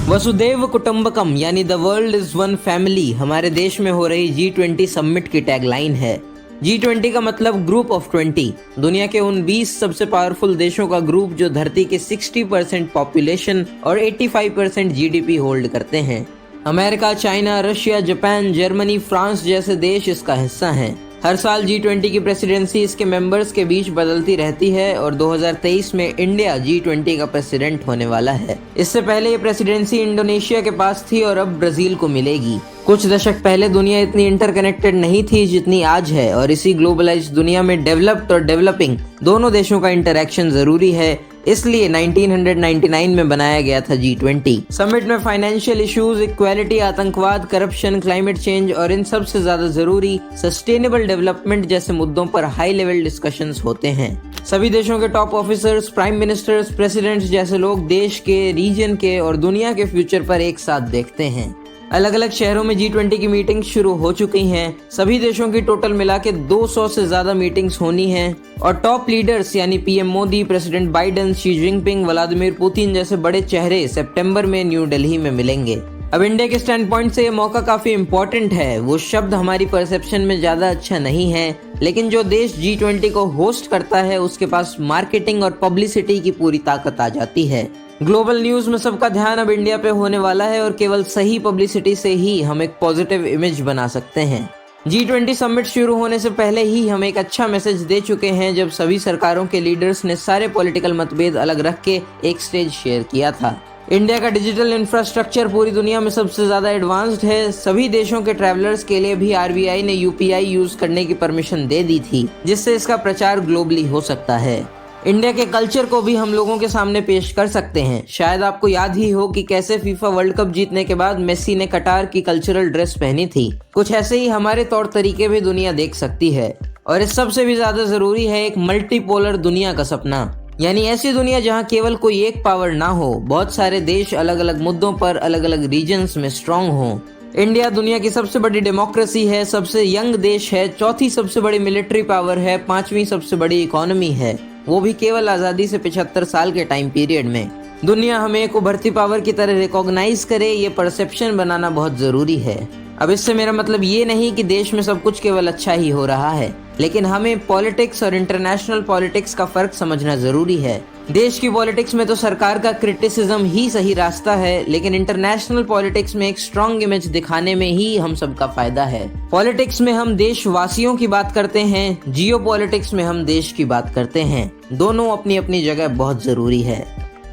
वसुधैव कुटुंबकम यानी the world is one family हमारे देश में हो रही G20 समिट की टैगलाइन है। G20 का मतलब ग्रुप ऑफ 20, दुनिया के उन 20 सबसे पावरफुल देशों का ग्रुप जो धरती के 60% पॉपुलेशन और 85% जीडीपी होल्ड करते हैं। America, China, Russia, Japan, Germany, France जैसे देश इसका हिस्सा हैं। हर साल G20 की प्रेसिडेंसी इसके मेंबर्स के बीच बदलती रहती है और 2023 में इंडिया G20 का प्रेसिडेंट होने वाला है। इससे पहले ये प्रेसिडेंसी इंडोनेशिया के पास थी और अब ब्राजील को मिलेगी। कुछ दशक पहले दुनिया इतनी इंटरकनेक्टेड नहीं थी जितनी आज है और इसी ग्लोबलाइज्ड दुनिया में डेवलप्ड और डेवलपिंग दोनों देशों का इंटरैक्शन जरूरी है। इसलिए 1999 में बनाया गया था G20। समिट में फाइनेंशियल इश्यूज, इक्वालिटी, आतंकवाद, करप्शन, क्लाइमेट चेंज और इन सबसे ज्यादा जरूरी सस्टेनेबल डेवलपमेंट जैसे मुद्दों पर हाई लेवल डिस्कशंस होते हैं। सभी देशों के top officers, prime ministers, presidents जैसे लोग देश के, रीजन के और दुनिया के फ्यूचर पर एक साथ देखते हैं। अलग अलग शहरों में G20 की मीटिंग्स शुरू हो चुकी हैं। सभी देशों की टोटल मिला के 200 से ज्यादा मीटिंग्स होनी हैं और टॉप लीडर्स यानी PM Modi, president Biden, Xi Jinping, Vladimir Putin जैसे बड़े चेहरे सितंबर में न्यू दिल्ली में मिलेंगे। अब इंडिया के स्टैंड पॉइंट से ये मौका काफी इम्पोर्टेंट है। वो शब्द हमारी परसेप्शन में ज्यादा अच्छा नहीं है, लेकिन जो देश G20 को होस्ट करता है उसके पास मार्केटिंग और पब्लिसिटी की पूरी ताकत आ जाती है। ग्लोबल न्यूज में सबका ध्यान अब इंडिया पे होने वाला है और केवल सही पब्लिसिटी से ही हम एक पॉजिटिव इमेज बना सकते हैं। G20 समिट शुरू होने से पहले ही हम एक अच्छा मैसेज दे चुके हैं जब सभी सरकारों के लीडर्स ने सारे पॉलिटिकल मतभेद अलग रख के एक स्टेज शेयर किया था। इंडिया का डिजिटल इंफ्रास्ट्रक्चर पूरी दुनिया में सबसे ज्यादा एडवांस्ड है। सभी देशों के ट्रैवलर्स के लिए भी RBI ने UPI यूज करने की परमिशन दे दी थी, जिससे इसका प्रचार ग्लोबली हो सकता है। इंडिया के कल्चर को भी हम लोगों के सामने पेश कर सकते हैं। शायद आपको याद ही हो कि कैसे फीफा वर्ल्ड कप जीतने के बाद मेसी ने कटार की कल्चरल ड्रेस पहनी थी। कुछ ऐसे ही हमारे तौर तरीके भी दुनिया देख सकती है। और इस सबसे भी ज्यादा जरूरी है एक मल्टीपोलर दुनिया का सपना, यानी ऐसी दुनिया जहां केवल कोई एक पावर ना हो, बहुत सारे देश अलग अलग मुद्दों पर अलग अलग रीजन्स में स्ट्रांग हो। इंडिया दुनिया की सबसे बड़ी डेमोक्रेसी है, सबसे यंग देश है, चौथी सबसे बड़ी मिलिट्री पावर है, 5वीं सबसे बड़ी इकोनॉमी है, वो भी केवल आजादी से 75 साल के टाइम पीरियड में। दुनिया हमें एक उभरती पावर की तरह रिकॉग्नाइज करे, ये परसेप्शन बनाना बहुत जरूरी है। अब इससे मेरा मतलब ये नहीं कि देश में सब कुछ केवल अच्छा ही हो रहा है, लेकिन हमें पॉलिटिक्स और इंटरनेशनल पॉलिटिक्स का फर्क समझना जरूरी है। देश की पॉलिटिक्स में तो सरकार का क्रिटिसिज्म ही सही रास्ता है, लेकिन इंटरनेशनल पॉलिटिक्स में एक स्ट्रॉन्ग इमेज दिखाने में ही हम सबका फायदा है। पॉलिटिक्स में हम देशवासियों की बात करते हैं, जियो पॉलिटिक्स में हम देश की बात करते हैं। दोनों अपनी अपनी जगह बहुत जरूरी है।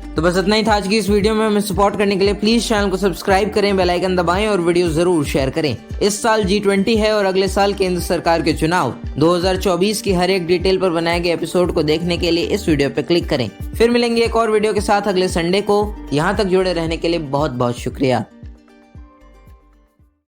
तो बस इतना ही था आज की इस वीडियो में। हमें सपोर्ट करने के लिए प्लीज चैनल को सब्सक्राइब करें, बेल आइकन दबाएं और वीडियो जरूर शेयर करें। इस साल G20 है और अगले साल केंद्र सरकार के चुनाव 2024 की हर एक डिटेल पर बनाए गए एपिसोड को देखने के लिए इस वीडियो पे क्लिक करें। फिर मिलेंगे एक और वीडियो के साथ अगले संडे को। यहाँ तक जुड़े रहने के लिए बहुत बहुत शुक्रिया।